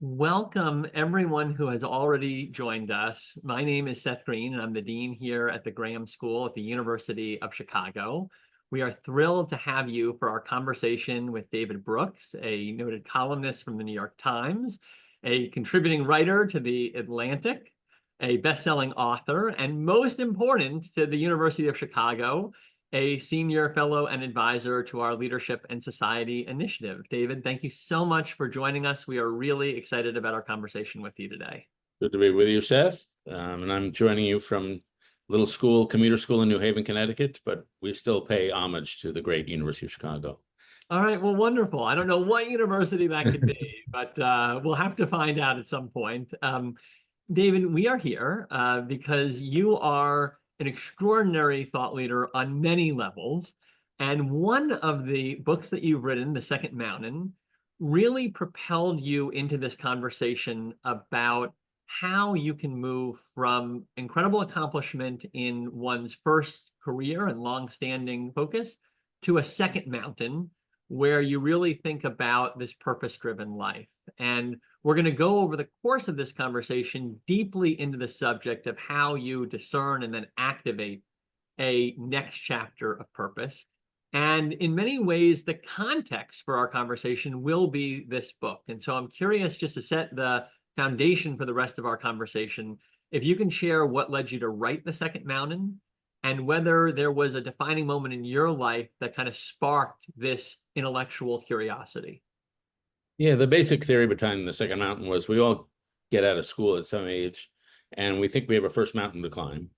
Welcome everyone who has already joined us. My name is Seth Green, and I'm the dean here at the Graham School at the University of Chicago. We are thrilled to have you for our conversation with David Brooks, a noted columnist from the New York Times, a contributing writer to The Atlantic, a best-selling author, and most important to the University of Chicago, a senior fellow and advisor to our Leadership and Society initiative. David, thank you so much for joining us. We are really excited about our conversation with you today. Good to be with you, Seth. And I'm joining you from little school, commuter school in New Haven, Connecticut, but we still pay homage to the great University of Chicago. All right, well, wonderful. I don't know what university that could be, but we'll have to find out at some point. David, we are here because you are an extraordinary thought leader on many levels. And one of the books that you've written, The Second Mountain, really propelled you into this conversation about how you can move from incredible accomplishment in one's first career and long-standing focus to a second mountain where you really think about this purpose-driven life. And we're going to go over the course of this conversation deeply into the subject of how you discern and then activate a next chapter of purpose. And in many ways, the context for our conversation will be this book. And so I'm curious, just to set the foundation for the rest of our conversation, if you can share what led you to write The Second Mountain and whether there was a defining moment in your life that kind of sparked this intellectual curiosity. Yeah, the basic theory behind The Second Mountain was we all get out of school at some age and we think we have a first mountain to climb.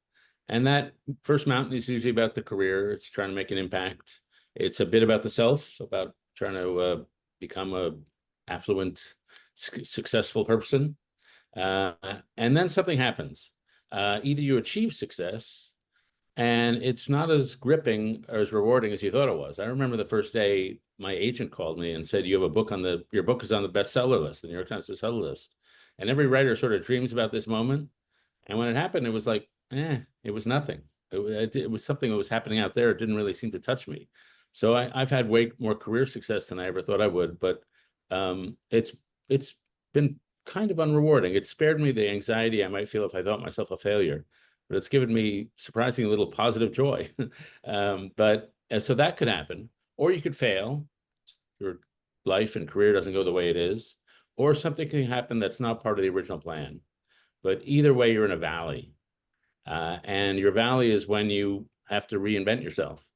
And that first mountain is usually about the career. It's trying to make an impact. It's a bit about the self, about trying to become a affluent, successful person. And then something happens. Either you achieve success and it's not as gripping or as rewarding as you thought it was. I remember the first day my agent called me and said, "You have a book your book is on the bestseller list, the New York Times bestseller list." And every writer sort of dreams about this moment. And when it happened, it was like, it was nothing. It was something that was happening out there. It didn't really seem to touch me. So I've had way more career success than I ever thought I would, but it's been kind of unrewarding. It spared me the anxiety I might feel if I thought myself a failure, but it's given me surprisingly little positive joy. So that could happen, or you could fail. Your life and career doesn't go the way it is, or something can happen that's not part of the original plan. But either way, you're in a valley. And your valley is when you have to reinvent yourself.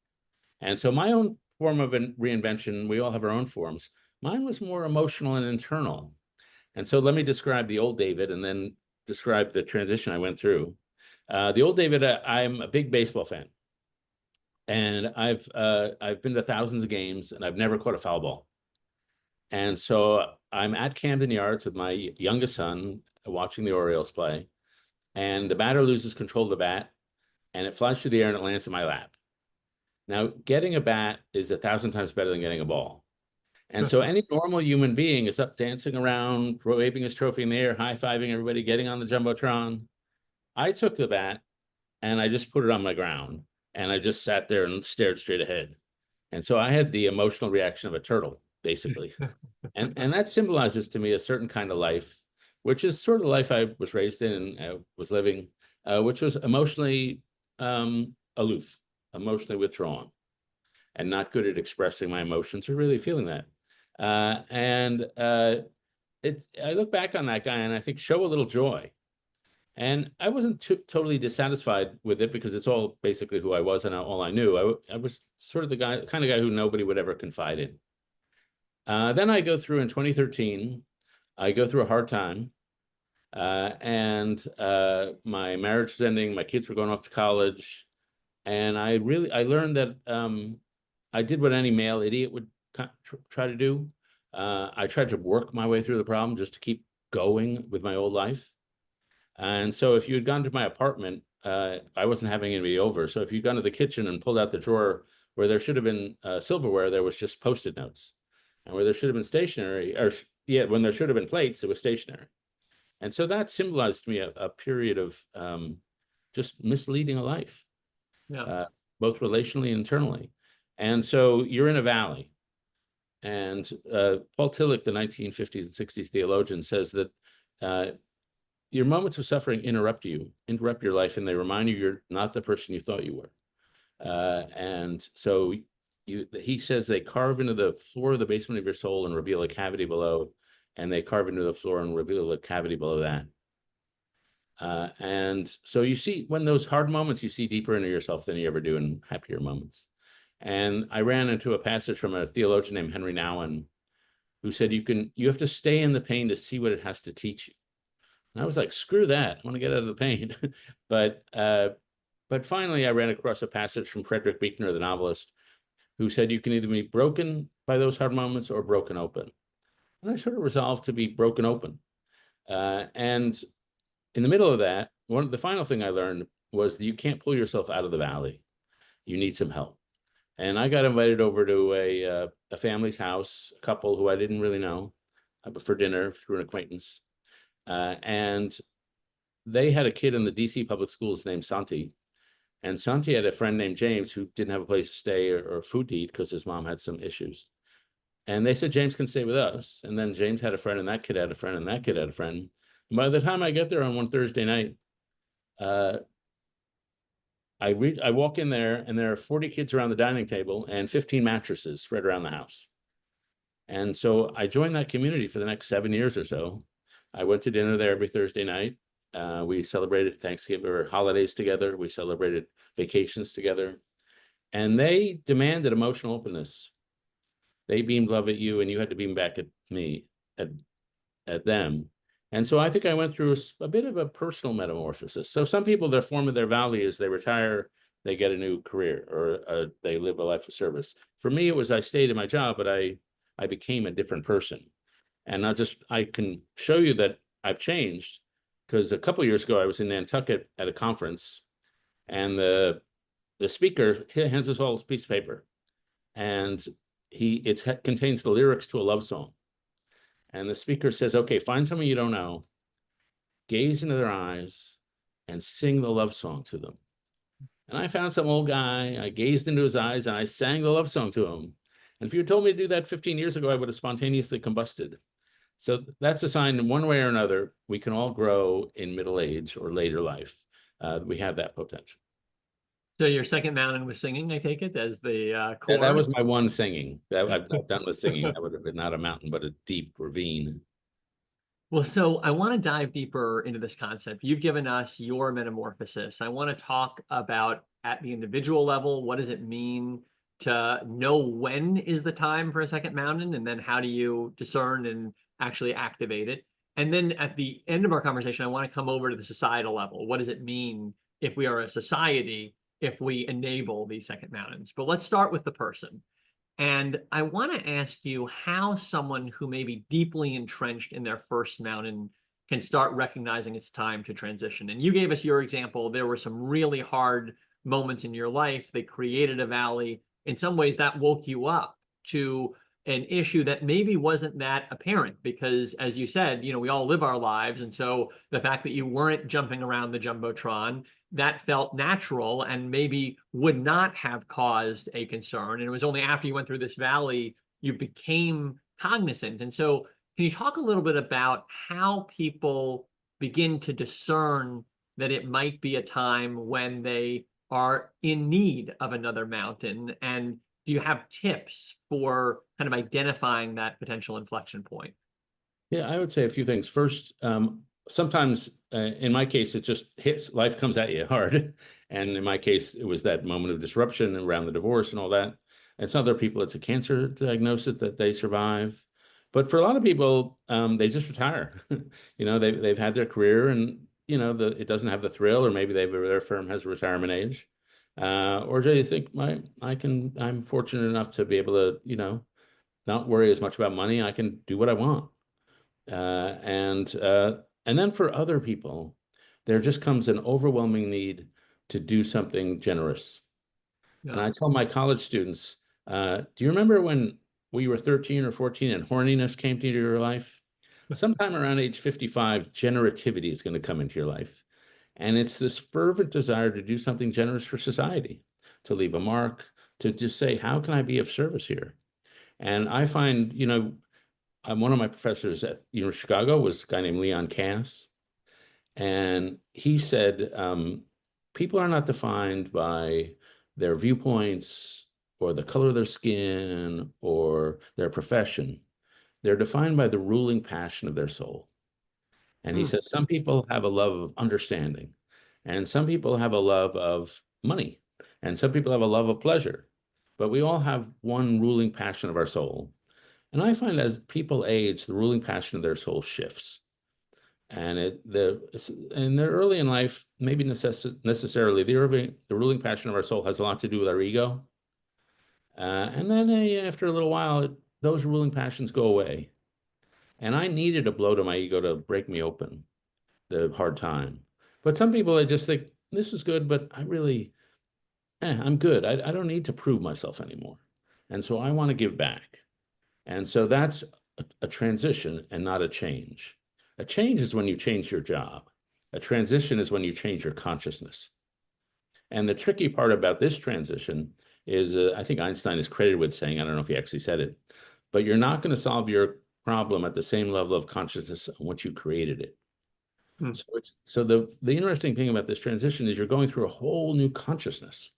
And so my own form of reinvention, we all have our own forms. Mine was more emotional and internal. And so let me describe the old David and then describe the transition I went through. The old David, I'm a big baseball fan. And I've been to thousands of games and I've never caught a foul ball. And so I'm at Camden Yards with my youngest son watching the Orioles play. And the batter loses control of the bat and it flies through the air and it lands in my lap. Now, getting a bat is 1,000 times better than getting a ball. And so any normal human being is up dancing around, waving his trophy in the air, high-fiving everybody, getting on the Jumbotron. I took the bat and I just put it on my ground and I just sat there and stared straight ahead. And so I had the emotional reaction of a turtle, basically. and that symbolizes to me a certain kind of life, which is sort of the life I was raised in and was living, which was emotionally aloof, emotionally withdrawn, and not good at expressing my emotions or really feeling that. I look back on that guy and I think show a little joy. And I wasn't totally dissatisfied with it because it's all basically who I was and all I knew. I was sort of the kind of guy who nobody would ever confide in. Then I go through in 2013, I go through a hard time. And my marriage was ending, my kids were going off to college. And I learned that I did what any male idiot would try to do. I tried to work my way through the problem just to keep going with my old life. And so if you had gone to my apartment, I wasn't having anybody over. So if you'd gone to the kitchen and pulled out the drawer where there should have been silverware, there was just Post-it notes. And where there should have been stationery, when there should have been plates, it was stationery. And so that symbolized to me a period of just misleading a life, both relationally and internally. And so you're in a valley. And Paul Tillich, the 1950s and 60s theologian, says that your moments of suffering interrupt your life, and they remind you you're not the person you thought you were. And so he says they carve into the floor of the basement of your soul and reveal a cavity below, and they carve into the floor and reveal a cavity below that. And so you see, when those hard moments, you see deeper into yourself than you ever do in happier moments. And I ran into a passage from a theologian named Henry Nouwen, who said you have to stay in the pain to see what it has to teach you. And I was like, screw that, I want to get out of the pain. But finally, I ran across a passage from Frederick Buechner, the novelist, who said you can either be broken by those hard moments or broken open. And I sort of resolved to be broken open. And in the middle of that, the final thing I learned was that you can't pull yourself out of the valley. You need some help. And I got invited over to a family's house, a couple who I didn't really know, for dinner through an acquaintance. And they had a kid in the DC public schools named Santi. And Santi had a friend named James who didn't have a place to stay or food to eat because his mom had some issues. And they said, James can stay with us. And then James had a friend, and that kid had a friend, and that kid had a friend. And by the time I get there on one Thursday night, I walk in there, and there are 40 kids around the dining table and 15 mattresses spread around the house. And so I joined that community for the next 7 years or so. I went to dinner there every Thursday night. We celebrated Thanksgiving or holidays together. We celebrated vacations together. And they demanded emotional openness. They beamed love at you, and you had to beam back at me, at them. And so I think I went through a bit of a personal metamorphosis. So some people, their form of their valley is they retire, they get a new career, or they live a life of service. For me, it was I stayed in my job, but I became a different person. And I can show you that I've changed, because a couple of years ago, I was in Nantucket at a conference, and the speaker hands us all this piece of paper, and it contains the lyrics to a love song. And the speaker says, okay, find someone you don't know, gaze into their eyes, and sing the love song to them. And I found some old guy, I gazed into his eyes, and I sang the love song to him. And if you had told me to do that 15 years ago, I would have spontaneously combusted. So that's a sign, in one way or another, we can all grow in middle age or later life. We have that potential. So your second mountain was singing, I take it, as the core? That was my one singing. That I've done with singing. That would have been not a mountain, but a deep ravine. Well, so I want to dive deeper into this concept. You've given us your metamorphosis. I want to talk about, at the individual level, what does it mean to know when is the time for a second mountain, and then how do you discern and actually activate it? And then at the end of our conversation, I want to come over to the societal level. What does it mean if we are a society, if we enable these second mountains? But let's start with the person. And I want to ask you how someone who may be deeply entrenched in their first mountain can start recognizing it's time to transition. And you gave us your example. There were some really hard moments in your life. They created a valley. In some ways, that woke you up to an issue that maybe wasn't that apparent, because, as you said, we all live our lives. And so the fact that you weren't jumping around the Jumbotron, that felt natural and maybe would not have caused a concern. And it was only after you went through this valley, you became cognizant. And so can you talk a little bit about how people begin to discern that it might be a time when they are in need of another mountain? And do you have tips for kind of identifying that potential inflection point? Yeah, I would say a few things. First, sometimes in my case, it just hits, life comes at you hard. And in my case, it was that moment of disruption around the divorce and all that. And some other people, it's a cancer diagnosis that they survive. But for a lot of people, they just retire. They've had their career, and it doesn't have the thrill, or maybe their firm has a retirement age. Or do you think I'm fortunate enough to be able to, not worry as much about money. I can do what I want. And then for other people, there just comes an overwhelming need to do something generous. Yeah. And I tell my college students, do you remember when we were 13 or 14 and horniness came into your life? Sometime around age 55, generativity is going to come into your life. And it's this fervent desire to do something generous for society, to leave a mark, to just say, how can I be of service here? And I find, one of my professors at University of Chicago was a guy named Leon Cass. And he said, people are not defined by their viewpoints or the color of their skin or their profession. They're defined by the ruling passion of their soul. And he says some people have a love of understanding, and some people have a love of money, and some people have a love of pleasure. But we all have one ruling passion of our soul. And I find as people age, the ruling passion of their soul shifts. And they're early in life, maybe necessarily, the ruling passion of our soul has a lot to do with our ego. And then after a little while, those ruling passions go away. And I needed a blow to my ego to break me open, the hard time. But some people, I just think, this is good, but I'm good. I don't need to prove myself anymore. And so I want to give back. And so that's a transition and not a change. A change is when you change your job. A transition is when you change your consciousness. And the tricky part about this transition is, I think Einstein is credited with saying, I don't know if he actually said it, but you're not going to solve your problem at the same level of consciousness once you created it. So the interesting thing about this transition is you're going through a whole new consciousness.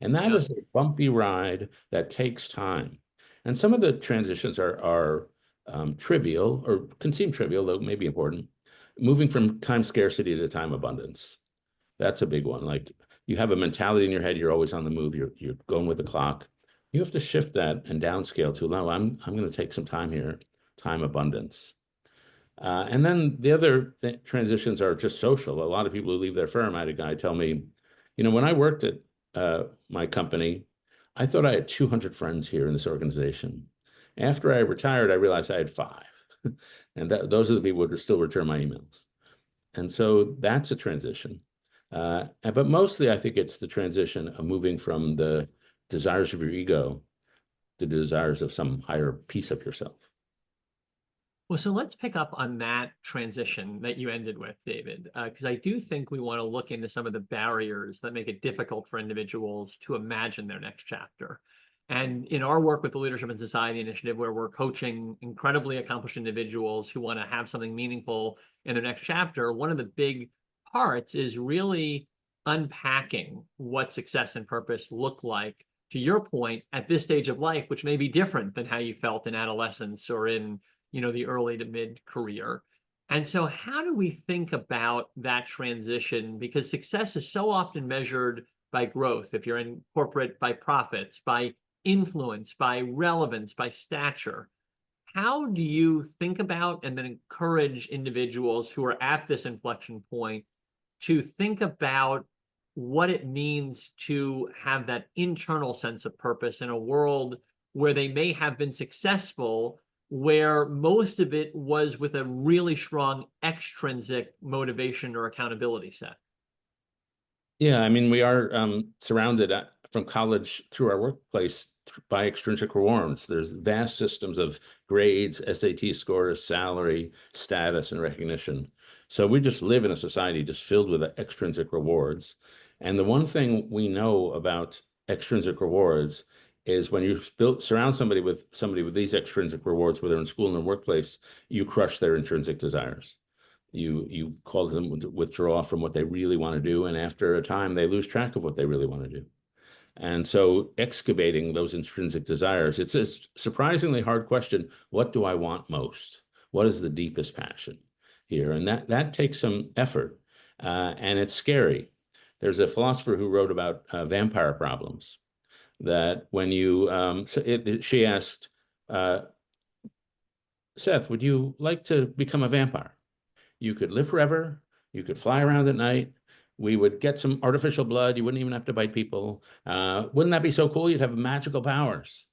And that is a bumpy ride that takes time. And some of the transitions are trivial, or can seem trivial, though maybe important. Moving from time scarcity to time abundance. That's a big one. Like, you have a mentality in your head, you're always on the move, you're going with the clock. You have to shift that and downscale to, no, I'm going to take some time here, time abundance. And then the other transitions are just social. A lot of people who leave their firm, I had a guy tell me, when I worked at my company, I thought I had 200 friends here in this organization. After I retired, I realized I had 5. And those are the people who still return my emails. And so that's a transition. But mostly, I think it's the transition of moving from the desires of your ego to the desires of some higher piece of yourself. Well, so let's pick up on that transition that you ended with, David, because I do think we want to look into some of the barriers that make it difficult for individuals to imagine their next chapter. And in our work with the Leadership and Society Initiative, where we're coaching incredibly accomplished individuals who want to have something meaningful in their next chapter, one of the big parts is really unpacking what success and purpose look like, to your point, at this stage of life, which may be different than how you felt in adolescence or in the early to mid career. And so how do we think about that transition? Because success is so often measured by growth. If you're in corporate, by profits, by influence, by relevance, by stature. How do you think about and then encourage individuals who are at this inflection point to think about what it means to have that internal sense of purpose in a world where they may have been successful, where most of it was with a really strong extrinsic motivation or accountability set? Yeah, I mean, we are surrounded from college through our workplace by extrinsic rewards. There's vast systems of grades, SAT scores, salary, status, and recognition. So we just live in a society just filled with extrinsic rewards. And the one thing we know about extrinsic rewards is when you surround somebody with these extrinsic rewards, whether in school and in the workplace, you crush their intrinsic desires. You cause them to withdraw from what they really want to do, and after a time, they lose track of what they really want to do. And so excavating those intrinsic desires, it's a surprisingly hard question. What do I want most? What is the deepest passion here? And that takes some effort, and it's scary. There's a philosopher who wrote about vampire problems, that when you, she asked, Seth, would you like to become a vampire? You could live forever. You could fly around at night. We would get some artificial blood. You wouldn't even have to bite people. Wouldn't that be so cool? You'd have magical powers.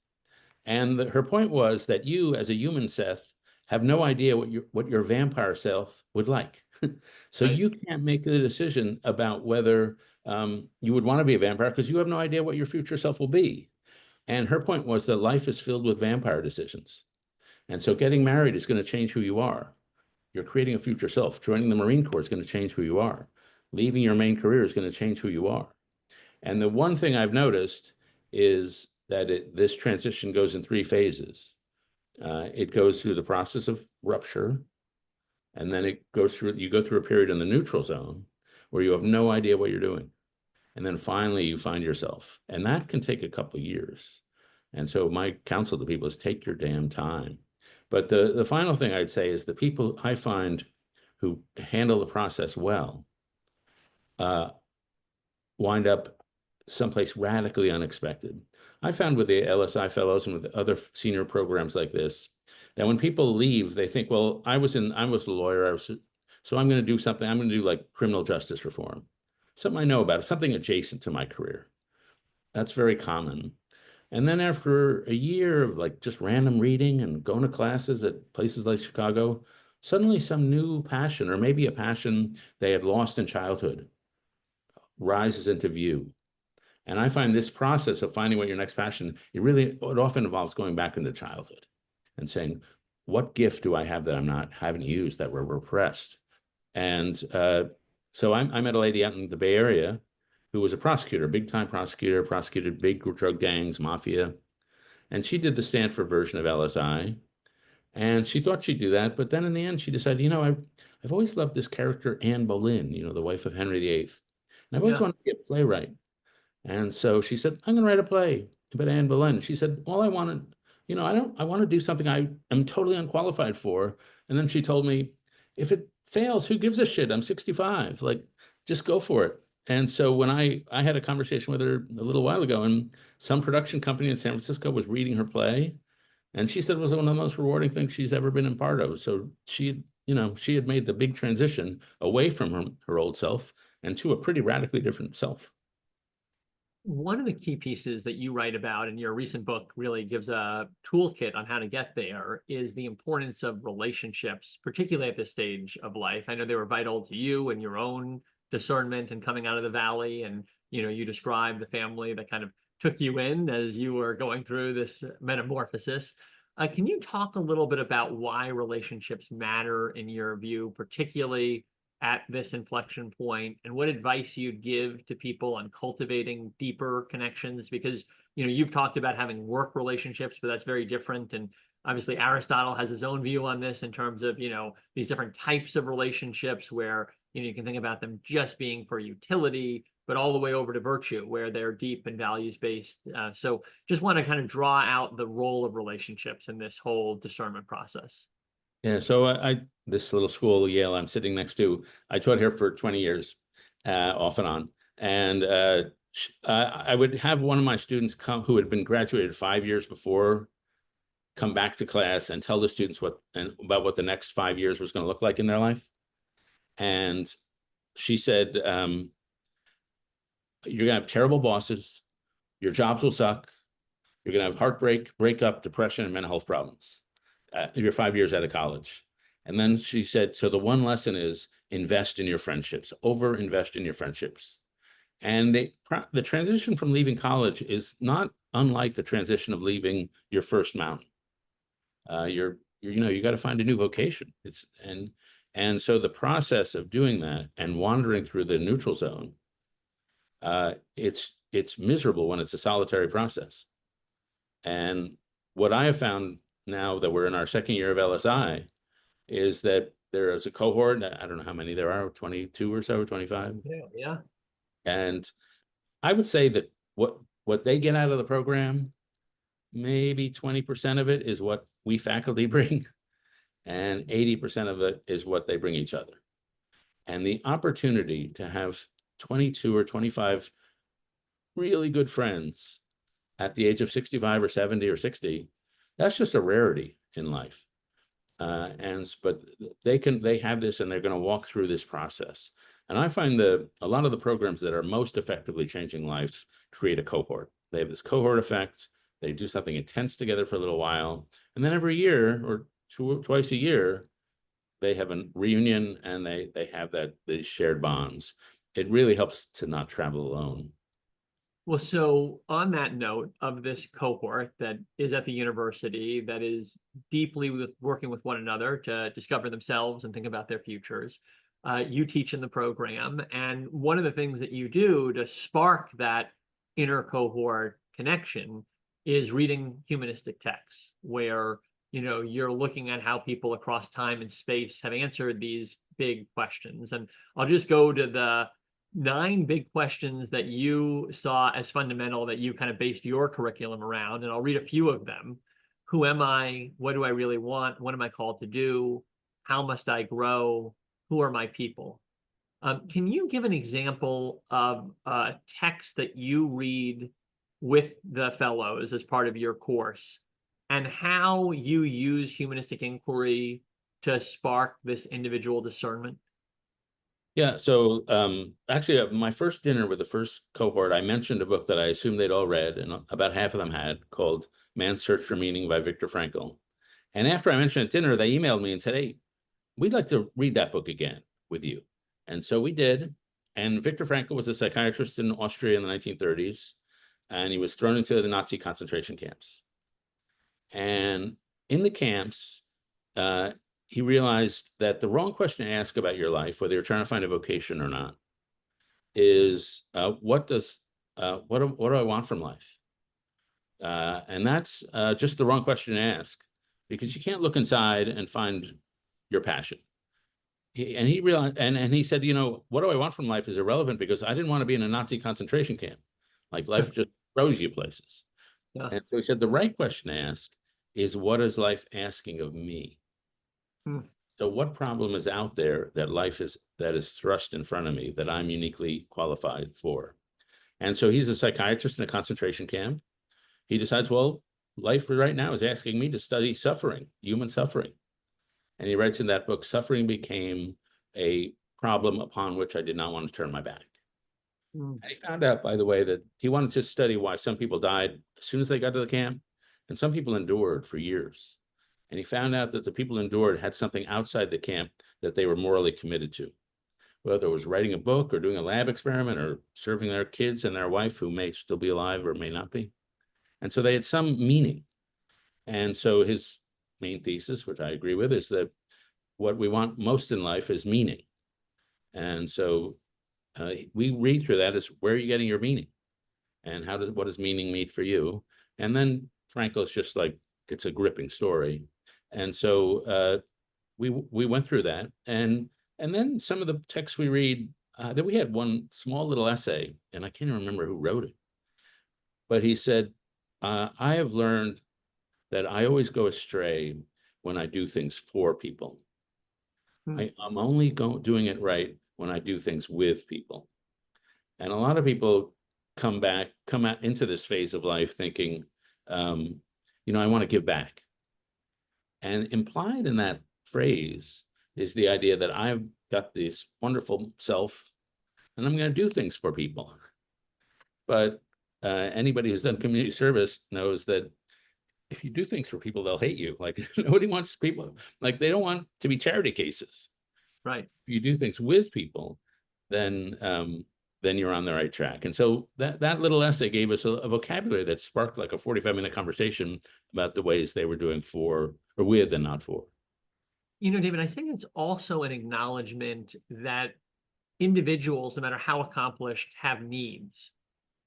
And her point was that you, as a human, Seth, have no idea what your vampire self would like. So Right. you can't make the decision about whether you would want to be a vampire because you have no idea what your future self will be. And her point was that life is filled with vampire decisions. And so getting married is going to change who you are. You're creating a future self. Joining the Marine Corps is going to change who you are. Leaving your main career is going to change who you are. And the one thing I've noticed is that this transition goes in 3 phases. It goes through the process of rupture, and then you go through a period in the neutral zone where you have no idea what you're doing. And then finally you find yourself, and that can take a couple of years. And so my counsel to people is take your damn time. But the final thing I'd say is the people I find who handle the process well wind up someplace radically unexpected. I found with the LSI fellows and with other senior programs like this, that when people leave, they think, well, I was a lawyer, so I'm going to do something. I'm going to do like criminal justice reform, something I know about, something adjacent to my career. That's very common. And then after a year of like just random reading and going to classes at places like Chicago, suddenly some new passion, or maybe a passion they had lost in childhood, rises into view. And I find this process of finding what your next passion, it often involves going back into childhood and saying, what gift do I have that haven't used, that were repressed? And so I met a lady out in the Bay Area who was a prosecutor, big time prosecutor, prosecuted big drug gangs, mafia. And she did the Stanford version of LSI. And she thought she'd do that. But then in the end, she decided, I've always loved this character, Anne Boleyn, the wife of Henry VIII. And I've always wanted to be a playwright. And so she said, I'm going to write a play about Anne Boleyn. She said, all I wanted, I want to do something I am totally unqualified for. And then she told me, if it fails, who gives a shit? I'm 65. Like, just go for it. And so when I had a conversation with her a little while ago, and some production company in San Francisco was reading her play, and she said it was one of the most rewarding things she's ever been a part of. So she had made the big transition away from her old self and to a pretty radically different self. One of the key pieces that you write about in your recent book really gives a toolkit on how to get there is the importance of relationships, particularly at this stage of life. I know they were vital to you and your own discernment and coming out of the valley. And, you described the family that kind of took you in as you were going through this metamorphosis. Can you talk a little bit about why relationships matter in your view, particularly at this inflection point, and what advice you'd give to people on cultivating deeper connections? Because you've talked about having work relationships, but that's very different. And obviously Aristotle has his own view on this in terms of these different types of relationships where you can think about them just being for utility, but all the way over to virtue where they're deep and values based. So just want to kind of draw out the role of relationships in this whole discernment process. Yeah, so this little school, Yale, I'm sitting next to, I taught here for 20 years, off and on. And I would have one of my students come who had been graduated 5 years before, come back to class and tell the students about what the next 5 years was going to look like in their life. And she said, you're going to have terrible bosses, your jobs will suck, you're going to have heartbreak, breakup, depression, and mental health problems. You're 5 years out of college. And then she said, so the one lesson is invest in your friendships, invest in your friendships. And the transition from leaving college is not unlike the transition of leaving your first mountain. You got to find a new vocation. And so the process of doing that and wandering through the neutral zone, it's miserable when it's a solitary process. And what I have found now that we're in our second year of LSI is that there is a cohort, I don't know how many there are, 22 or so, 25. Yeah. And I would say that what they get out of the program, maybe 20% of it is what we faculty bring, and 80% of it is what they bring each other. And the opportunity to have 22 or 25 really good friends at the age of 65 or 70 or 60, that's just a rarity in life. But they have this, and they're going to walk through this process. And I find a lot of the programs that are most effectively changing lives create a cohort. They have this cohort effect. They do something intense together for a little while, and then every year or twice a year, they have a reunion, and they have these shared bonds. It really helps to not travel alone. Well, so on that note of this cohort that is at the university, that is deeply working with one another to discover themselves and think about their futures, you teach in the program. And one of the things that you do to spark that inner cohort connection is reading humanistic texts where, you know, you're looking at how people across time and space have answered these big questions. And I'll just go to the 9 big questions that you saw as fundamental that you kind of based your curriculum around. And I'll read a few of them. Who am I? What do I really want? What am I called to do? How must I grow? Who are my people? Can you give an example of a text that you read with the fellows as part of your course and how you use humanistic inquiry to spark this individual discernment? Yeah, so actually, my first dinner with the first cohort, I mentioned a book that I assumed they'd all read, and about half of them had, called Man's Search for Meaning by Viktor Frankl. And after I mentioned at dinner, they emailed me and said, hey, we'd like to read that book again with you. And so we did. And Viktor Frankl was a psychiatrist in Austria in the 1930s, and he was thrown into the Nazi concentration camps. And in the camps, he realized that the wrong question to ask about your life, whether you're trying to find a vocation or not, is what do I want from life? And that's just the wrong question to ask, because you can't look inside and find your passion. He realized, and he said, you know, what do I want from life is irrelevant because I didn't want to be in a Nazi concentration camp. Like, life just throws you places. Yeah. And so he said, the right question to ask is, what is life asking of me? So what problem is out there that is thrust in front of me that I'm uniquely qualified for? And so he's a psychiatrist in a concentration camp. He decides, well, life right now is asking me to study suffering, human suffering. And he writes in that book, suffering became a problem upon which I did not want to turn my back. And he found out, by the way, that he wanted to study why some people died as soon as they got to the camp, and some people endured for years. And he found out that the people endured had something outside the camp that they were morally committed to, whether it was writing a book or doing a lab experiment or serving their kids and their wife, who may still be alive or may not be. And so they had some meaning. And so his main thesis, which I agree with, is that what we want most in life is meaning. And so we read through that as, where are you getting your meaning? And what does meaning mean for you? And then Frankl is just like, it's a gripping story. And so we went through that. And then some of the texts we read, that we had one small little essay, and I can't remember who wrote it, but he said, I have learned that I always go astray when I do things for people. I'm only doing it right when I do things with people. And a lot of people come out into this phase of life thinking, you know, I want to give back. And implied in that phrase is the idea that I've got this wonderful self and I'm going to do things for people. But anybody who's done community service knows that if you do things for people, they'll hate you. Like, nobody wants people, like, they don't want to be charity cases. Right. If you do things with people, then you're on the right track. And so that little essay gave us a vocabulary that sparked like a 45-minute conversation about the ways they were doing for or with and not for. You know, David, I think it's also an acknowledgement that individuals, no matter how accomplished, have needs,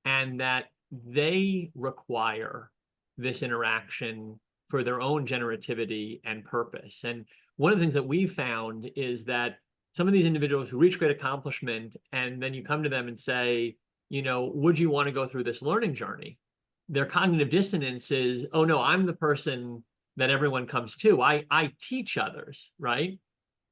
and that they require this interaction for their own generativity and purpose. And one of the things that we found is that some of these individuals who reach great accomplishment, and then you come to them and say, you know, would you want to go through this learning journey? Their cognitive dissonance is, oh no, I'm the person that everyone comes to. I teach others, right?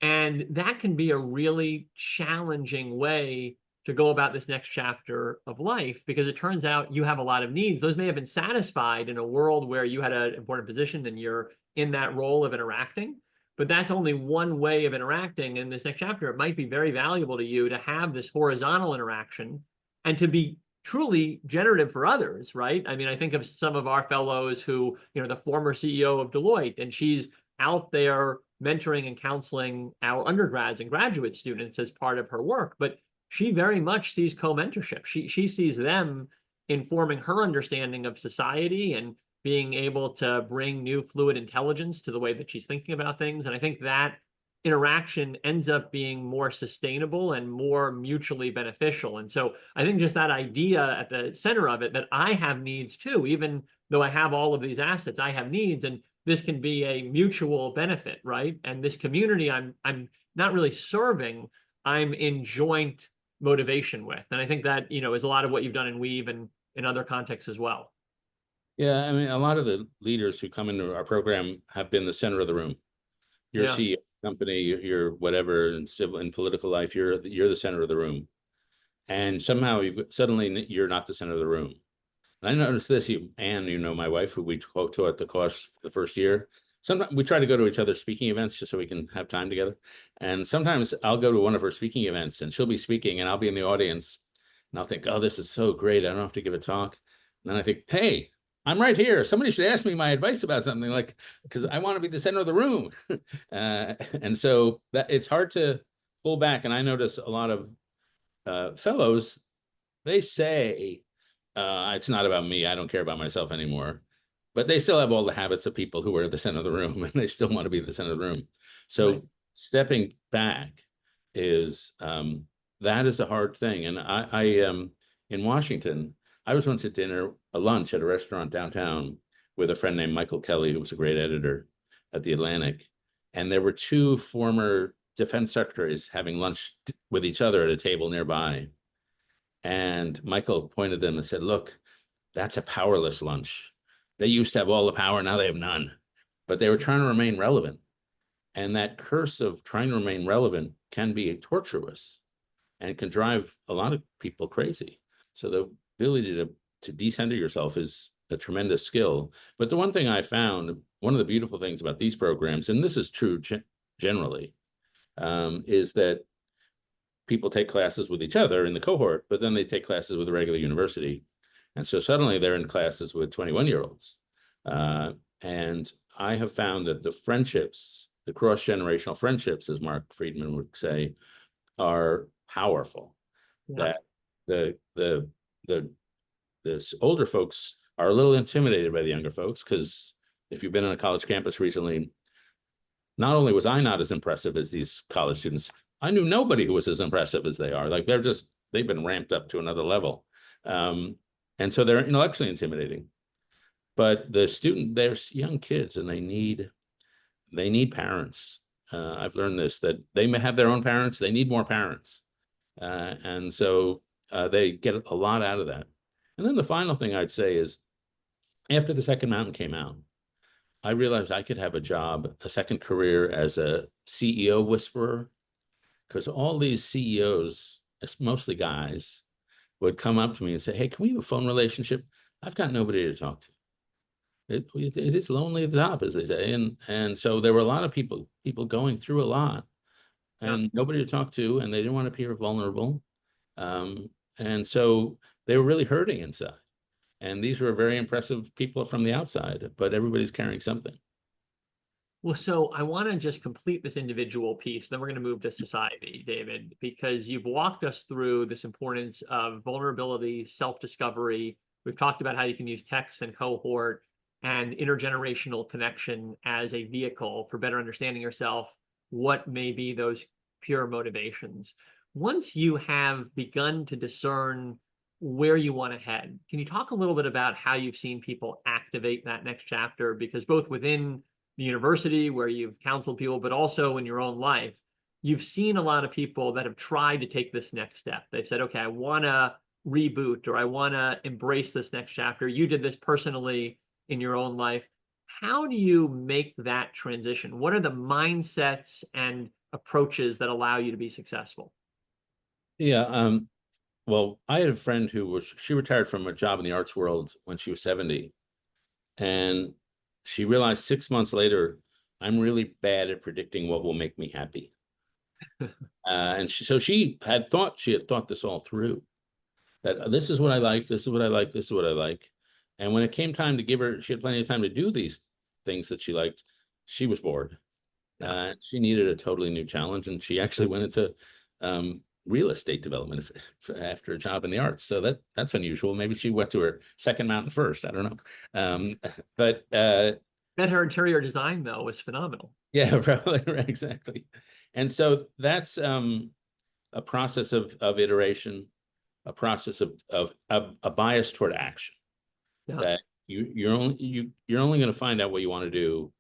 And that can be a really challenging way to go about this next chapter of life, because it turns out you have a lot of needs. Those may have been satisfied in a world where you had an important position and you're in that role of interacting, but that's only one way of interacting. In this next chapter, it might be very valuable to you to have this horizontal interaction and to be truly generative for others, right? I mean, I think of some of our fellows who, you know, the former CEO of Deloitte, and she's out there mentoring and counseling our undergrads and graduate students as part of her work, but she very much sees co-mentorship. She sees them informing her understanding of society and being able to bring new fluid intelligence to the way that she's thinking about things. And I think that interaction ends up being more sustainable and more mutually beneficial. And so I think just that idea at the center of it, that I have needs too, even though I have all of these assets, I have needs, and this can be a mutual benefit, right? And this community I'm not really serving, I'm in joint motivation with. And I think that, is a lot of what you've done in Weave and in other contexts as well. Yeah, I mean, a lot of the leaders who come into our program have been the center of the room. You're a Yeah. CEO of a company, you're whatever in civil and political life, you're the center of the room. And somehow suddenly you're not the center of the room. And I noticed this, Anne, my wife, who we taught the course the first year. Sometimes we try to go to each other's speaking events just so we can have time together. And sometimes I'll go to one of her speaking events and she'll be speaking and I'll be in the audience and I'll think, oh, this is so great. I don't have to give a talk. And then I think, hey, I'm right here. Somebody should ask me my advice about something, like, because I want to be the center of the room. And so that it's hard to pull back. And I notice a lot of fellows, they say, it's not about me. I don't care about myself anymore. But they still have all the habits of people who are at the center of the room, and they still want to be the center of the room. So Right. stepping back is that is a hard thing. And I in Washington, I was once at a lunch at a restaurant downtown with a friend named Michael Kelly, who was a great editor at The Atlantic. And there were two former defense secretaries having lunch with each other at a table nearby. And Michael pointed them and said, look, that's a powerless lunch. They used to have all the power, now they have none. But they were trying to remain relevant. And that curse of trying to remain relevant can be tortuous and can drive a lot of people crazy. So the ability to decenter yourself is a tremendous skill. But the one thing I found, one of the beautiful things about these programs, and this is true generally, is that people take classes with each other in the cohort, but then they take classes with a regular university. And so suddenly they're in classes with 21-year-olds. And I have found that the friendships, the cross-generational friendships, as Mark Friedman would say, are powerful. Yeah. That the older folks are a little intimidated by the younger folks, because if you've been on a college campus recently, not only was I not as impressive as these college students, I knew nobody who was as impressive as they are. Like they've been ramped up to another level. And so they're intellectually intimidating. But they're young kids and they need parents. I've learned this, that they may have their own parents, they need more parents. And so they get a lot out of that. And then the final thing I'd say is, after The Second Mountain came out, I realized I could have a second career as a CEO whisperer, because all these CEOs, it's mostly guys, would come up to me and say, hey, can we have a phone relationship? I've got nobody to talk to. It is lonely at the top, as they say. And so there were a lot of people going through a lot and nobody to talk to, and they didn't want to appear vulnerable. And so they were really hurting inside. And these were very impressive people from the outside, but everybody's carrying something. Well, so I want to just complete this individual piece, then we're going to move to society, David, because you've walked us through this importance of vulnerability, self-discovery. We've talked about how you can use text and cohort and intergenerational connection as a vehicle for better understanding yourself, what may be those pure motivations. Once you have begun to discern where you want to head, can you talk a little bit about how you've seen people activate that next chapter? Because both within the university where you've counseled people, but also in your own life, you've seen a lot of people that have tried to take this next step. They've said, okay, I want to reboot, or I want to embrace this next chapter. You did this personally in your own life. How do you make that transition? What are the mindsets and approaches that allow you to be successful? Yeah. Well, I had a friend she retired from a job in the arts world when she was 70. And she realized 6 months later, I'm really bad at predicting what will make me happy. And she had thought this all through, that this is what I like, this is what I like, this is what I like. And when it came time to give her, she had plenty of time to do these things that she liked, she was bored. She needed a totally new challenge. And she actually went into real estate development after a job in the arts. So that's unusual. Maybe she went to her second mountain first. I don't know. But her interior design, though, was phenomenal. Yeah, probably. Right, exactly. And so that's a process of iteration, a process of a bias toward action. Yeah. That you're only going to find out what you want to do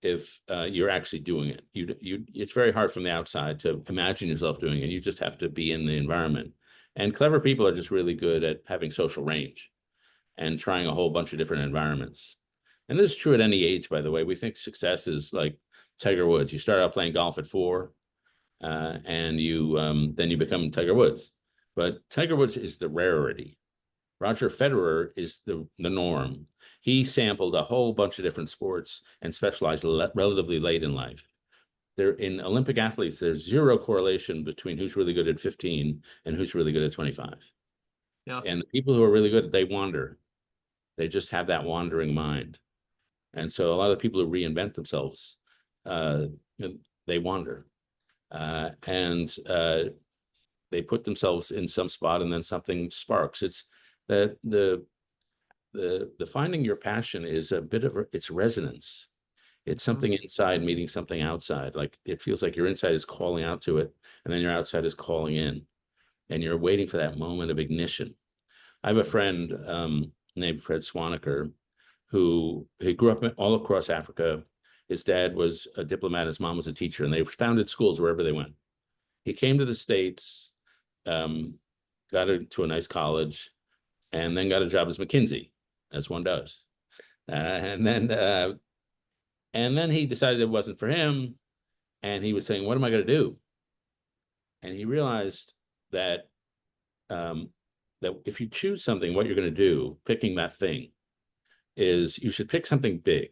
if you're actually doing it. It's very hard from the outside to imagine yourself doing it. You just have to be in the environment. And clever people are just really good at having social range and trying a whole bunch of different environments. And this is true at any age, by the way. We think success is like Tiger Woods. You start out playing golf at 4, and then you become Tiger Woods. But Tiger Woods is the rarity. Roger Federer is the norm. He sampled a whole bunch of different sports and specialized relatively late in life. In Olympic athletes, there's zero correlation between who's really good at 15 and who's really good at 25. Yeah. And the people who are really good, they wander. They just have that wandering mind. And so a lot of the people who reinvent themselves, they wander. And they put themselves in some spot and then something sparks. It's the finding your passion is a bit of it's resonance. It's something inside meeting something outside. Like it feels like your inside is calling out to it, and then your outside is calling in, and you're waiting for that moment of ignition. I have a friend named Fred Swaniker, who he grew up all across Africa. His dad was a diplomat, his mom was a teacher, and they founded schools wherever they went. He came to the States, got into a nice college, and then got a job as McKinsey, as one does. And then he decided it wasn't for him, and he was saying, "What am I going to do?" And he realized that that if you choose something, what you're going to do, picking that thing, is you should pick something big.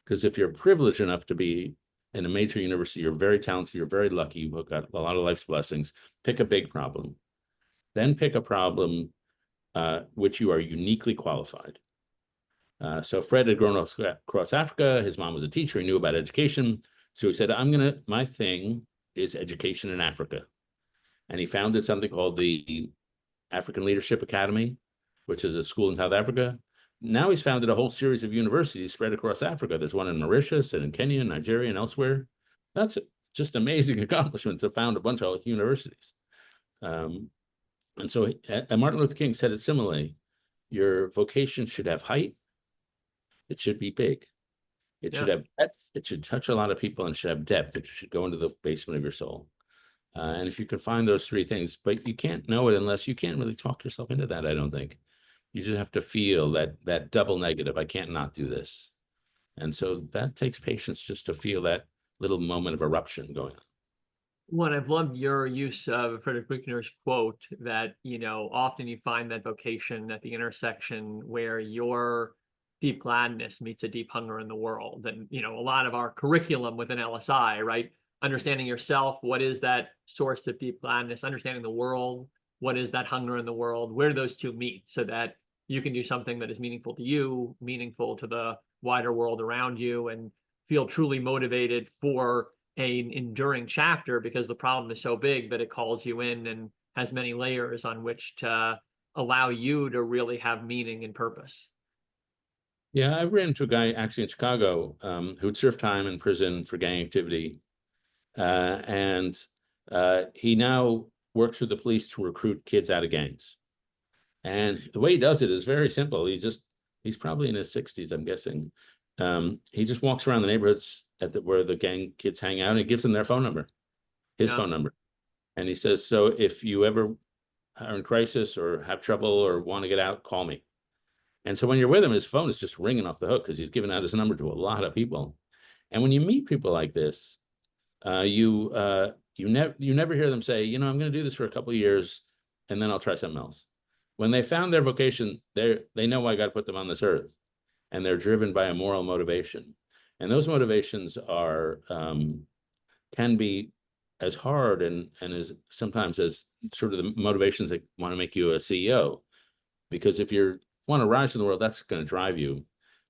Because if you're privileged enough to be in a major university, you're very talented, you're very lucky, you've got a lot of life's blessings, pick a big problem. Then pick a problem which you are uniquely qualified. So Fred had grown up across Africa. His mom was a teacher. He knew about education. So he said, my thing is education in Africa. And he founded something called the African Leadership Academy, which is a school in South Africa. Now he's founded a whole series of universities spread across Africa. There's one in Mauritius and in Kenya, Nigeria, and elsewhere. That's just amazing accomplishment to found a bunch of universities. And so Martin Luther King said it similarly. Your vocation should have height. It should be big. It should have depth. It should touch a lot of people, and should have depth. It should go into the basement of your soul. And if you can find those three things, but you can't know it unless you can't really talk yourself into that, I don't think. You just have to feel that double negative. I can't not do this. And so that takes patience just to feel that little moment of eruption going on. Well, I've loved your use of Frederick Buechner's quote that, often you find that vocation at the intersection where your deep gladness meets a deep hunger in the world. And, a lot of our curriculum within LSI, right? Understanding yourself, what is that source of deep gladness? Understanding the world, what is that hunger in the world? Where do those two meet so that you can do something that is meaningful to you, meaningful to the wider world around you, and feel truly motivated for an enduring chapter, because the problem is so big that it calls you in and has many layers on which to allow you to really have meaning and purpose. Yeah, I ran into a guy actually in Chicago who'd served time in prison for gang activity. And he now works with the police to recruit kids out of gangs. And the way he does it is very simple. He's probably in his 60s, I'm guessing. He just walks around the neighborhoods where the gang kids hang out, and he gives them their phone number, his phone number. And he says, so if you ever are in crisis or have trouble or want to get out, call me. And so when you're with him, his phone is just ringing off the hook because he's given out his number to a lot of people. And when you meet people like this, you never hear them say, I'm going to do this for a couple of years and then I'll try something else. When they found their vocation, they know I got to put them on this earth, and they're driven by a moral motivation. And those motivations can be as hard and as sometimes as sort of the motivations that want to make you a CEO. Because if you want to rise in the world, that's going to drive you.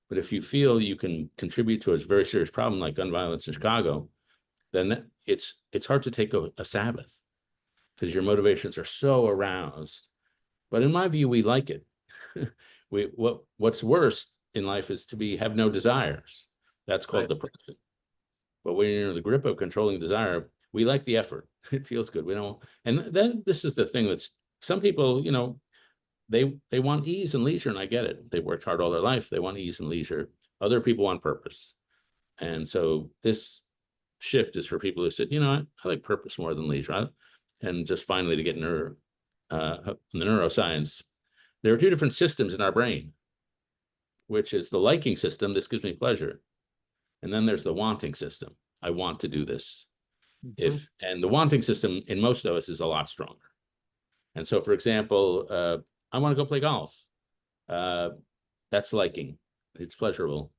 But if you feel you can contribute to a very serious problem like gun violence in Chicago, then it's hard to take a Sabbath because your motivations are so aroused. But in my view, we like it. What's worse in life is to have no desires. That's called depression. But when you're in the grip of controlling desire, we like the effort. It feels good. We don't. And then this is the thing that's some people, they want ease and leisure, and I get it. They worked hard all their life. They want ease and leisure. Other people want purpose. And so this shift is for people who said, you know what, I like purpose more than leisure. And just finally to get the neuroscience, there are two different systems in our brain, which is the liking system. This gives me pleasure. And then there's the wanting system. I want to do this. And the wanting system in most of us is a lot stronger. And so, for example, I want to go play golf. That's liking. It's pleasurable.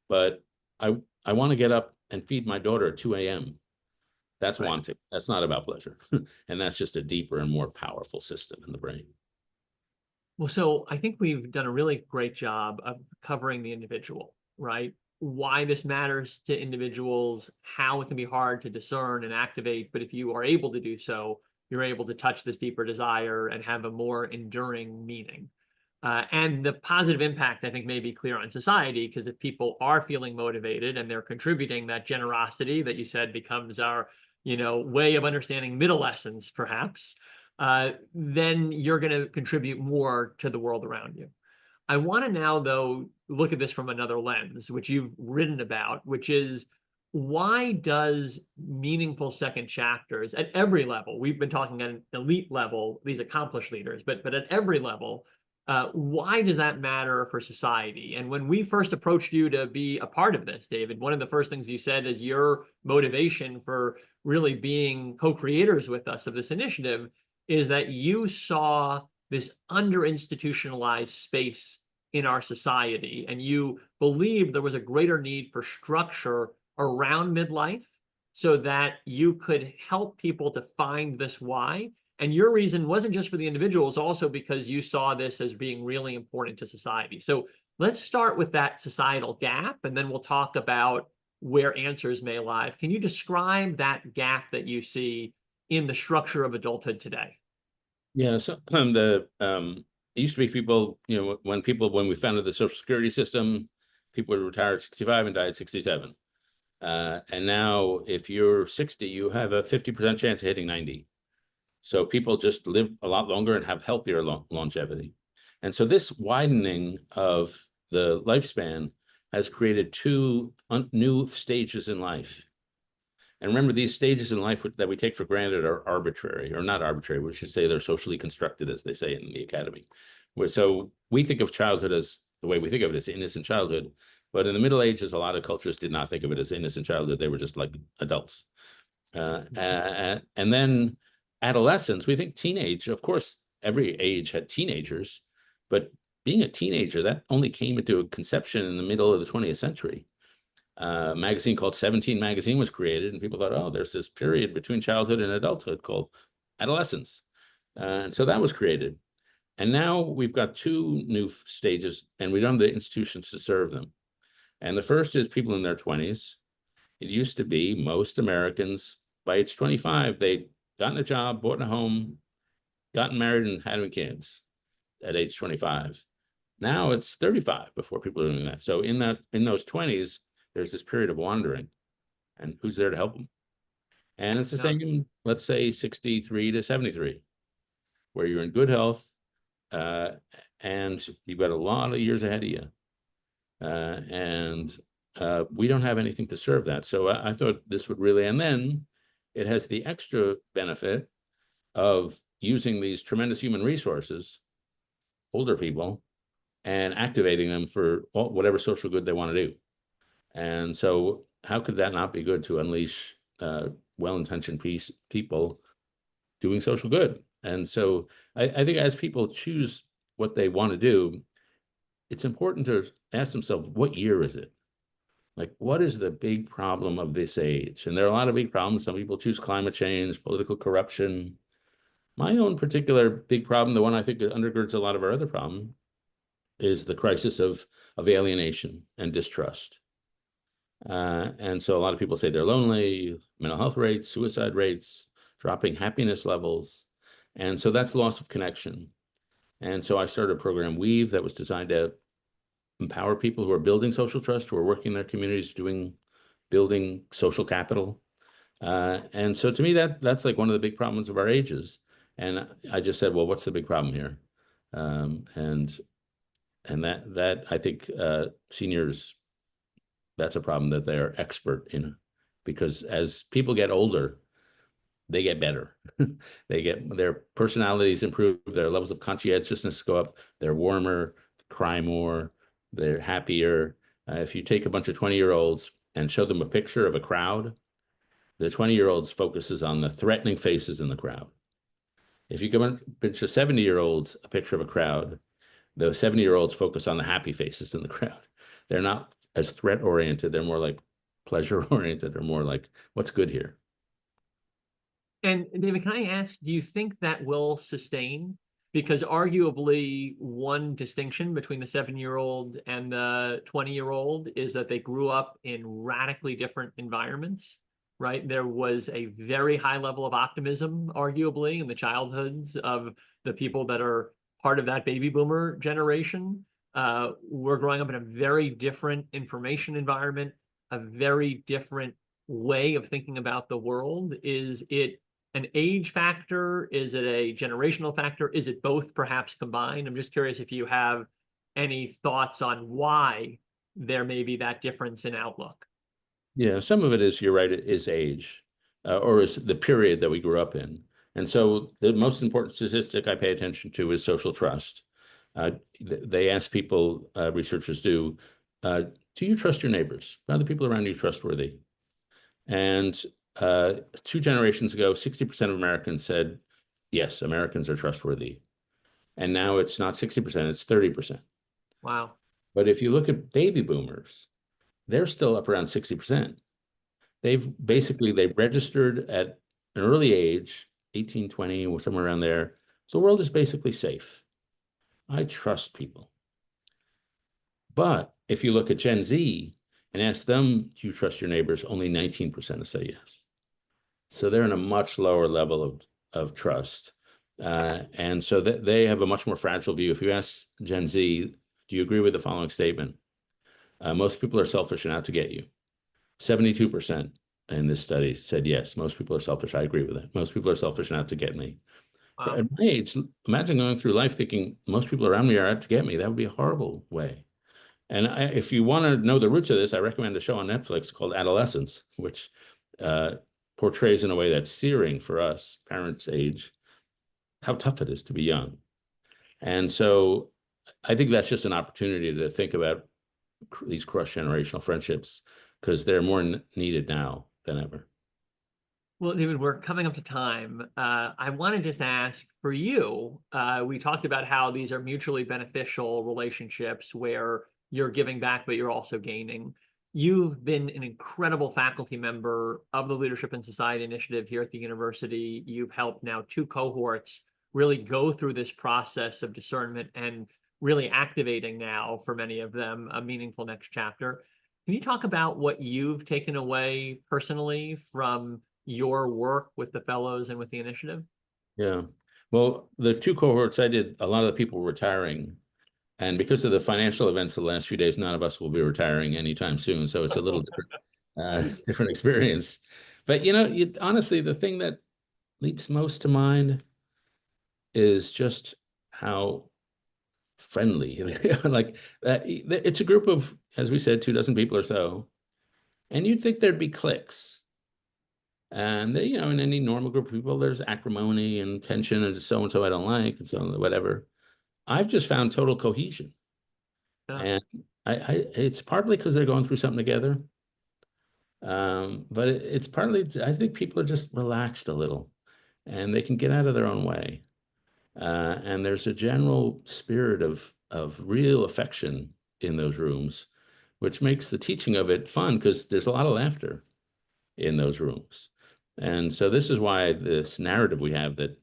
But I want to get up and feed my daughter at 2 a.m. That's right. Wanting. That's not about pleasure. And that's just a deeper and more powerful system in the brain. Well, so I think we've done a really great job of covering the individual, right? Why this matters to individuals, how it can be hard to discern and activate, but if you are able to do so, you're able to touch this deeper desire and have a more enduring meaning. And the positive impact, I think, may be clear on society, because if people are feeling motivated and they're contributing, that generosity that you said becomes our, way of understanding middle lessons, perhaps, then you're going to contribute more to the world around you. I want to now, though, look at this from another lens, which you've written about, which is, why does meaningful second chapters at every level, we've been talking at an elite level, these accomplished leaders, but at every level, why does that matter for society? And when we first approached you to be a part of this, David, one of the first things you said is your motivation for really being co-creators with us of this initiative is that you saw this under-institutionalized space in our society, and you believed there was a greater need for structure around midlife so that you could help people to find this why. And your reason wasn't just for the individuals, also because you saw this as being really important to society. So let's start with that societal gap, and then we'll talk about where answers may lie. Can you describe that gap that you see in the structure of adulthood today? Yeah, so it used to be people, when we founded the Social Security system, people would retire at 65 and die at 67. And now if you're 60, you have a 50% chance of hitting 90. So people just live a lot longer and have healthier longevity. And so this widening of the lifespan has created two new stages in life. And remember, these stages in life that we take for granted are arbitrary, or not arbitrary, we should say they're socially constructed, as they say in the academy. So we think of childhood as, the way we think of it, as innocent childhood. But in the Middle Ages, a lot of cultures did not think of it as innocent childhood. They were just like adults. And then adolescence, we think teenage, of course, every age had teenagers, but being a teenager, that only came into a conception in the middle of the 20th century. A magazine called 17 Magazine was created, and people thought, oh, there's this period between childhood and adulthood called adolescence. And so that was created. And now we've got two new stages, and we don't have the institutions to serve them. And the first is people in their 20s. It used to be most Americans, by age 25, they'd gotten a job, bought a home, gotten married, and having kids at age 25. Now it's 35 before people are doing that. So in those 20s, there's this period of wandering, and who's there to help them? And it's the same, let's say 63 to 73, where you're in good health, and you've got a lot of years ahead of you. And we don't have anything to serve that. So I thought this would really, and then it has the extra benefit of using these tremendous human resources, older people, and activating them for whatever social good they want to do. And so how could that not be good to unleash well-intentioned people doing social good? And so I think as people choose what they want to do, it's important to ask themselves, what year is it? Like, what is the big problem of this age? And there are a lot of big problems. Some people choose climate change, political corruption. My own particular big problem, the one I think that undergirds a lot of our other problem, is the crisis of alienation and distrust. And so a lot of people say they're lonely, mental health rates, suicide rates, dropping happiness levels. And so that's loss of connection. And so I started a program, Weave, that was designed to empower people who are building social trust, who are working in their communities, building social capital. And so to me, that's like one of the big problems of our ages. And I just said, well, what's the big problem here? And that I think seniors, that's a problem that they're expert in, because as people get older, they get better. Their personalities improve, their levels of conscientiousness go up, they're warmer, cry more, they're happier. If you take a bunch of 20-year-olds and show them a picture of a crowd, the 20-year-olds focuses on the threatening faces in the crowd. If you give a bunch of 70-year-olds a picture of a crowd, the 70-year-olds focus on the happy faces in the crowd. They're not as threat oriented. They're more like pleasure oriented, or more like, what's good here? And David, can I ask, do you think that will sustain? Because arguably one distinction between the 7-year-old and the 20-year-old is that they grew up in radically different environments, right? There was a very high level of optimism, arguably, in the childhoods of the people that are part of that baby boomer generation. We're growing up in a very different information environment, a very different way of thinking about the world. Is it an age factor? Is it a generational factor? Is it both, perhaps combined? I'm just curious if you have any thoughts on why there may be that difference in outlook. Yeah, some of it is, you're right, it is age, or is the period that we grew up in. And so the most important statistic I pay attention to is social trust. They ask people, researchers do you trust your neighbors? Are the people around you trustworthy? And 2 generations ago, 60% of Americans said, yes, Americans are trustworthy. And now it's not 60%, it's 30%. Wow. But if you look at baby boomers, they're still up around 60%. They registered at an early age, 18, 20, or somewhere around there. So the world is basically safe. I trust people. But if you look at Gen Z and ask them, do you trust your neighbors? Only 19% will say yes. So they're in a much lower level of trust. And so they have a much more fragile view. If you ask Gen Z, do you agree with the following statement? Most people are selfish and out to get you. 72% in this study said yes. Most people are selfish. I agree with that. Most people are selfish and out to get me. Wow. At my age, imagine going through life thinking most people around me are out to get me. That would be a horrible way. And if you want to know the roots of this, I recommend a show on Netflix called Adolescence, which portrays in a way that's searing for us, parents' age, how tough it is to be young. And so I think that's just an opportunity to think about these cross-generational friendships, because they're more needed now than ever. Well, David, we're coming up to time. I want to just ask for you, we talked about how these are mutually beneficial relationships where you're giving back, but you're also gaining. You've been an incredible faculty member of the Leadership and Society Initiative here at the university. You've helped now 2 cohorts really go through this process of discernment and really activating now, for many of them, a meaningful next chapter. Can you talk about what you've taken away personally from your work with the fellows and with the initiative? Yeah. Well, the 2 cohorts I did, a lot of the people were retiring. And because of the financial events of the last few days, none of us will be retiring anytime soon. So it's a little different experience. But, honestly, the thing that leaps most to mind is just how friendly they are. Like, it's a group of, as we said, 24 people or so. And you'd think there'd be cliques. And, in any normal group of people, there's acrimony and tension and so-and-so I don't like and so whatever. I've just found total cohesion. Yeah. And it's partly because they're going through something together. But it's partly, I think people are just relaxed a little and they can get out of their own way. And there's a general spirit of real affection in those rooms, which makes the teaching of it fun because there's a lot of laughter in those rooms. And so this is why this narrative we have that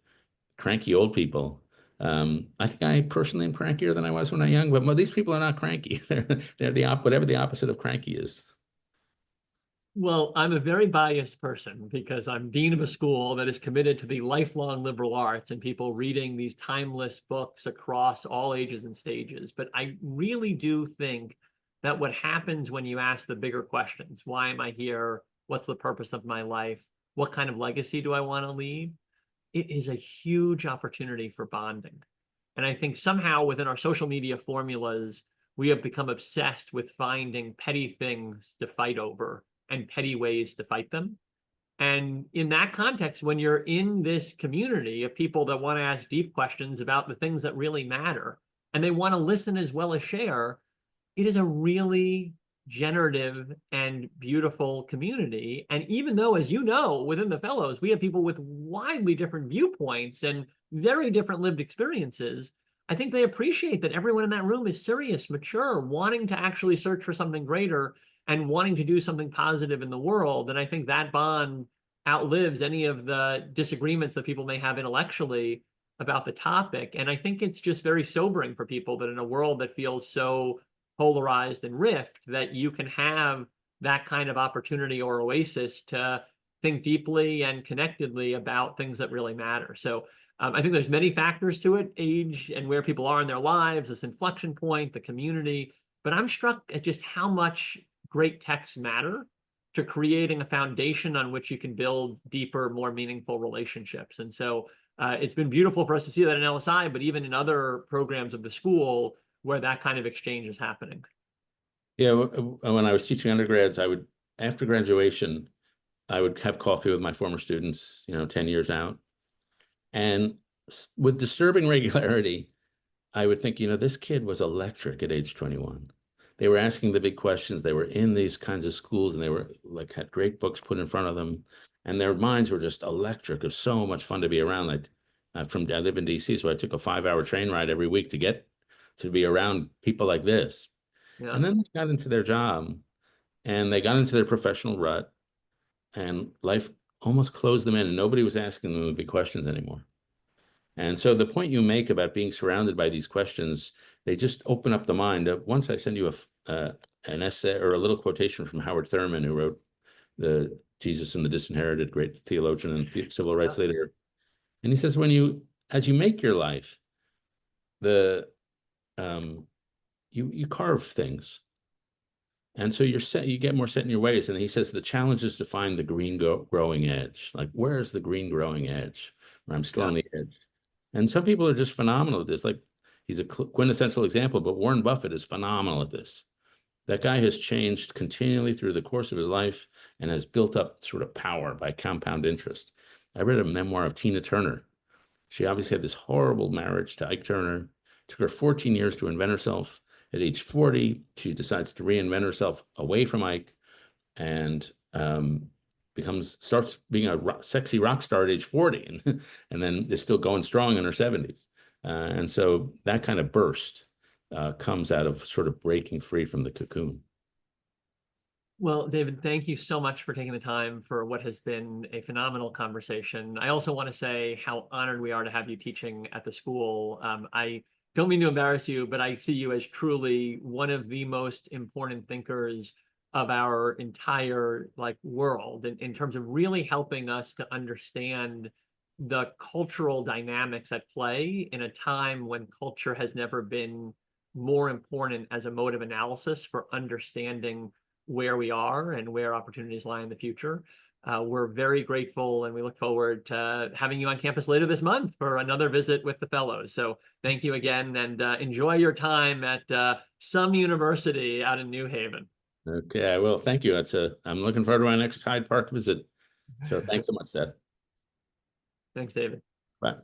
cranky old people, I think I personally am crankier than I was when I was young, but these people are not cranky. They're whatever the opposite of cranky is. Well, I'm a very biased person because I'm dean of a school that is committed to the lifelong liberal arts and people reading these timeless books across all ages and stages. But I really do think that what happens when you ask the bigger questions, why am I here? What's the purpose of my life? What kind of legacy do I want to leave? It is a huge opportunity for bonding. And I think somehow within our social media formulas, we have become obsessed with finding petty things to fight over and petty ways to fight them. And in that context, when you're in this community of people that want to ask deep questions about the things that really matter, and they want to listen as well as share, it is a really generative and beautiful community. And even though, as you know, within the fellows, we have people with widely different viewpoints and very different lived experiences, I think they appreciate that everyone in that room is serious, mature, wanting to actually search for something greater and wanting to do something positive in the world. And I think that bond outlives any of the disagreements that people may have intellectually about the topic. And I think it's just very sobering for people that in a world that feels so polarized and rift, that you can have that kind of opportunity or oasis to think deeply and connectedly about things that really matter. So I think there's many factors to it, age and where people are in their lives, this inflection point, the community. But I'm struck at just how much great texts matter to creating a foundation on which you can build deeper, more meaningful relationships. And so it's been beautiful for us to see that in LSI, but even in other programs of the school where that kind of exchange is happening. Yeah, when I was teaching undergrads, after graduation, I would have coffee with my former students, 10 years out. And with disturbing regularity, I would think, this kid was electric at age 21. They were asking the big questions. They were in these kinds of schools, and they were had great books put in front of them, and their minds were just electric. It was so much fun to be around. I live in DC, so I took a 5-hour train ride every week to get to be around people like this. Yeah. And then they got into their job, and they got into their professional rut, and life almost closed them in, and nobody was asking them the big questions anymore. And so the point you make about being surrounded by these questions, they just open up the mind. Once I send you an essay or a little quotation from Howard Thurman, who wrote the Jesus and the Disinherited, great theologian and civil rights leader. And he says, as you make your life, you carve things. And so you get more set in your ways. And he says the challenge is to find the green growing edge. Like, where's the green growing edge where I'm still on the edge? And some people are just phenomenal at this. Like, he's a quintessential example, but Warren Buffett is phenomenal at this. That guy has changed continually through the course of his life and has built up sort of power by compound interest. I read a memoir of Tina Turner. She obviously had this horrible marriage to Ike Turner. It took her 14 years to invent herself. At age 40, she decides to reinvent herself away from Ike and starts being a sexy rock star at age 40, and then is still going strong in her 70s. And so that kind of burst comes out of sort of breaking free from the cocoon. Well, David, thank you so much for taking the time for what has been a phenomenal conversation. I also want to say how honored we are to have you teaching at the school. I don't mean to embarrass you, but I see you as truly one of the most important thinkers of our entire world in terms of really helping us to understand the cultural dynamics at play in a time when culture has never been more important as a mode of analysis for understanding where we are and where opportunities lie in the future. We're very grateful, and we look forward to having you on campus later this month for another visit with the fellows. So thank you again, and enjoy your time at some university out in New Haven. Okay, I will. Thank you. I'm looking forward to my next Hyde Park visit. So thanks so much, Seth. Thanks, David. Bye.